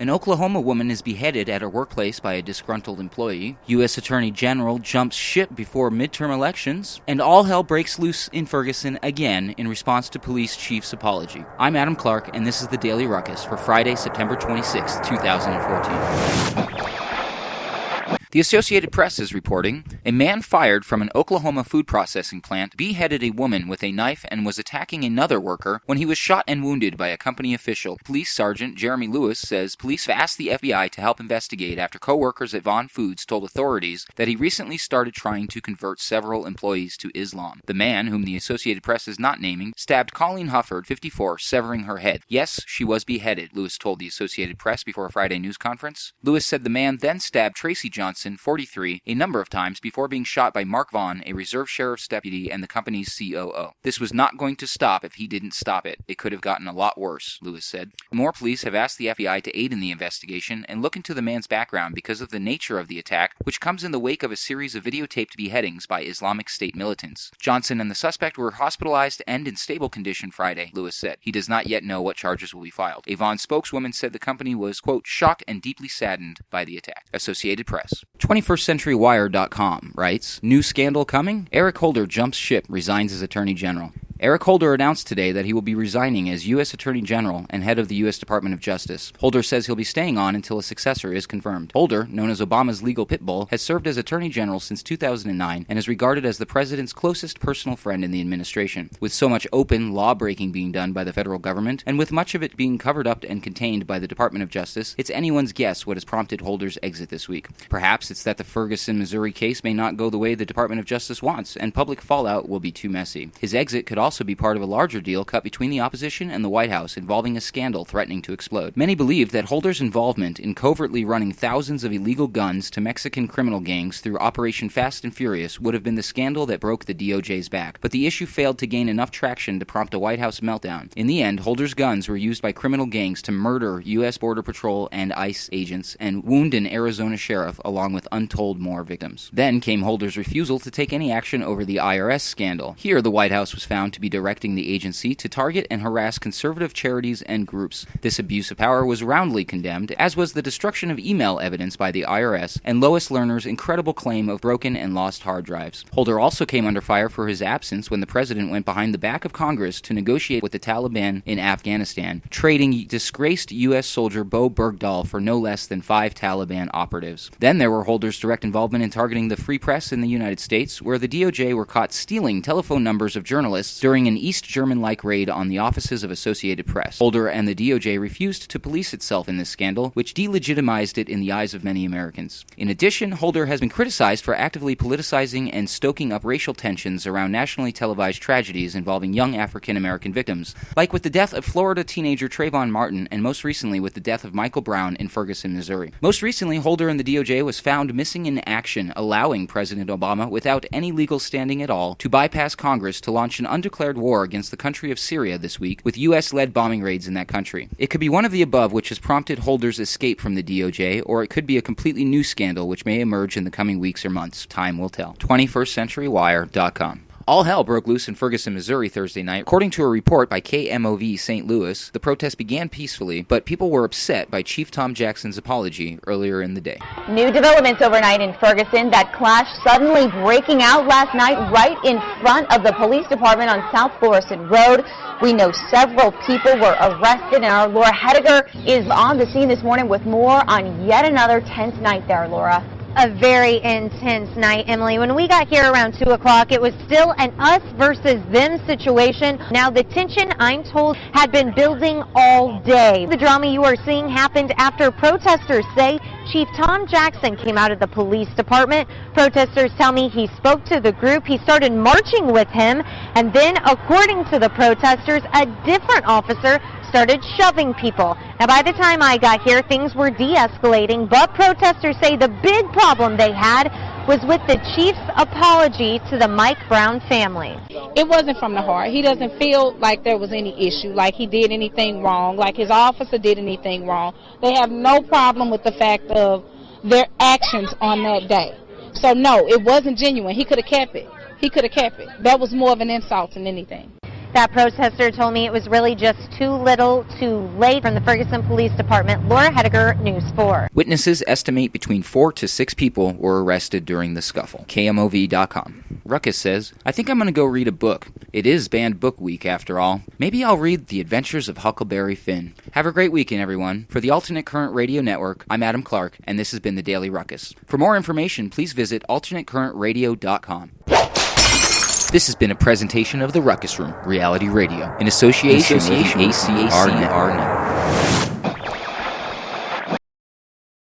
An Oklahoma woman is beheaded at her workplace by a disgruntled employee. U.S. Attorney General jumps ship before midterm elections. And all hell breaks loose in Ferguson again in response to police chief's apology. I'm Adam Clark, and this is the Daily Ruckus for Friday, September 26, 2014. The Associated Press is reporting, a man fired from an Oklahoma food processing plant beheaded a woman with a knife and was attacking another worker when he was shot and wounded by a company official. Police Sergeant Jeremy Lewis says police asked the FBI to help investigate after co-workers at Vaughn Foods told authorities that he recently started trying to convert several employees to Islam. The man, whom the Associated Press is not naming, stabbed Colleen Hufford, 54, severing her head. Yes, she was beheaded, Lewis told the Associated Press before a Friday news conference. Lewis said the man then stabbed Tracy Johnson, 43, a number of times before being shot by Mark Vaughn, a reserve sheriff's deputy and the company's COO. This was not going to stop if he didn't stop it. It could have gotten a lot worse, Lewis said. More police have asked the FBI to aid in the investigation and look into the man's background because of the nature of the attack, which comes in the wake of a series of videotaped beheadings by Islamic State militants. Johnson and the suspect were hospitalized and in stable condition Friday, Lewis said. He does not yet know what charges will be filed. A Vaughn spokeswoman said the company was, quote, shocked and deeply saddened by the attack. Associated Press. 21stCenturyWire.com writes, new scandal coming? Eric Holder jumps ship, resigns as Attorney General. Eric Holder announced today that he will be resigning as U.S. Attorney General and head of the U.S. Department of Justice. Holder says he'll be staying on until a successor is confirmed. Holder, known as Obama's legal pit bull, has served as Attorney General since 2009 and is regarded as the president's closest personal friend in the administration. With so much open law-breaking being done by the federal government, and with much of it being covered up and contained by the Department of Justice, it's anyone's guess what has prompted Holder's exit this week. Perhaps it's that the Ferguson, Missouri case may not go the way the Department of Justice wants, and public fallout will be too messy. His exit could also be part of a larger deal cut between the opposition and the White House involving a scandal threatening to explode. Many believe that Holder's involvement in covertly running thousands of illegal guns to Mexican criminal gangs through Operation Fast and Furious would have been the scandal that broke the DOJ's back, but the issue failed to gain enough traction to prompt a White House meltdown. In the end, Holder's guns were used by criminal gangs to murder U.S. Border Patrol and ICE agents and wound an Arizona sheriff along with untold more victims. Then came Holder's refusal to take any action over the IRS scandal. Here, the White House was found to be directing the agency to target and harass conservative charities and groups. This abuse of power was roundly condemned, as was the destruction of email evidence by the IRS and Lois Lerner's incredible claim of broken and lost hard drives. Holder also came under fire for his absence when the president went behind the back of Congress to negotiate with the Taliban in Afghanistan, trading disgraced U.S. soldier Bo Bergdahl for no less than 5 Taliban operatives. Then there were Holder's direct involvement in targeting the free press in the United States, where the DOJ were caught stealing telephone numbers of journalists during an East German-like raid on the offices of Associated Press. Holder and the DOJ refused to police itself in this scandal, which delegitimized it in the eyes of many Americans. In addition, Holder has been criticized for actively politicizing and stoking up racial tensions around nationally televised tragedies involving young African-American victims, like with the death of Florida teenager Trayvon Martin and most recently with the death of Michael Brown in Ferguson, Missouri. Most recently, Holder and the DOJ was found missing in action, allowing President Obama, without any legal standing at all, to bypass Congress to launch an undeclared war against the country of Syria this week, with U.S.-led bombing raids in that country. It could be one of the above which has prompted Holder's escape from the DOJ, or it could be a completely new scandal which may emerge in the coming weeks or months. Time will tell. 21stCenturyWire.com. All hell broke loose in Ferguson, Missouri Thursday night. According to a report by KMOV St. Louis, the protest began peacefully, but people were upset by Chief Tom Jackson's apology earlier in the day. New developments overnight in Ferguson. That clash suddenly breaking out last night right in front of the police department on South Florissant Road. We know several people were arrested, and our Laura Hediger is on the scene this morning with more on yet another tense night there, Laura. A very intense night, Emily. When we got here around 2 o'clock, it was still an us versus them situation. Now, the tension, I'm told, had been building all day. The drama you are seeing happened after protesters say Chief Tom Jackson came out of the police department. Protesters tell me he spoke to the group, he started marching with him, and then, according to the protesters, a different officer started shoving people. Now, by the time I got here, things were de-escalating, but protesters say the big problem they had was with the chief's apology to the Mike Brown family. It wasn't from the heart. He doesn't feel like there was any issue, like he did anything wrong, like his officer did anything wrong. They have no problem with the fact of their actions on that day. So, no, it wasn't genuine. He could have kept it. He could have kept it. That was more of an insult than anything. That protester told me it was really just too little, too late. From the Ferguson Police Department, Laura Hediger, News 4. Witnesses estimate between 4 to 6 people were arrested during the scuffle. KMOV.com. Ruckus says, I think I'm going to go read a book. It is Banned Book Week, after all. Maybe I'll read The Adventures of Huckleberry Finn. Have a great weekend, everyone. For the Alternate Current Radio Network, I'm Adam Clark, and this has been the Daily Ruckus. For more information, please visit alternatecurrentradio.com. This has been a presentation of the Ruckus Room, Reality Radio, in association with the ACR Network.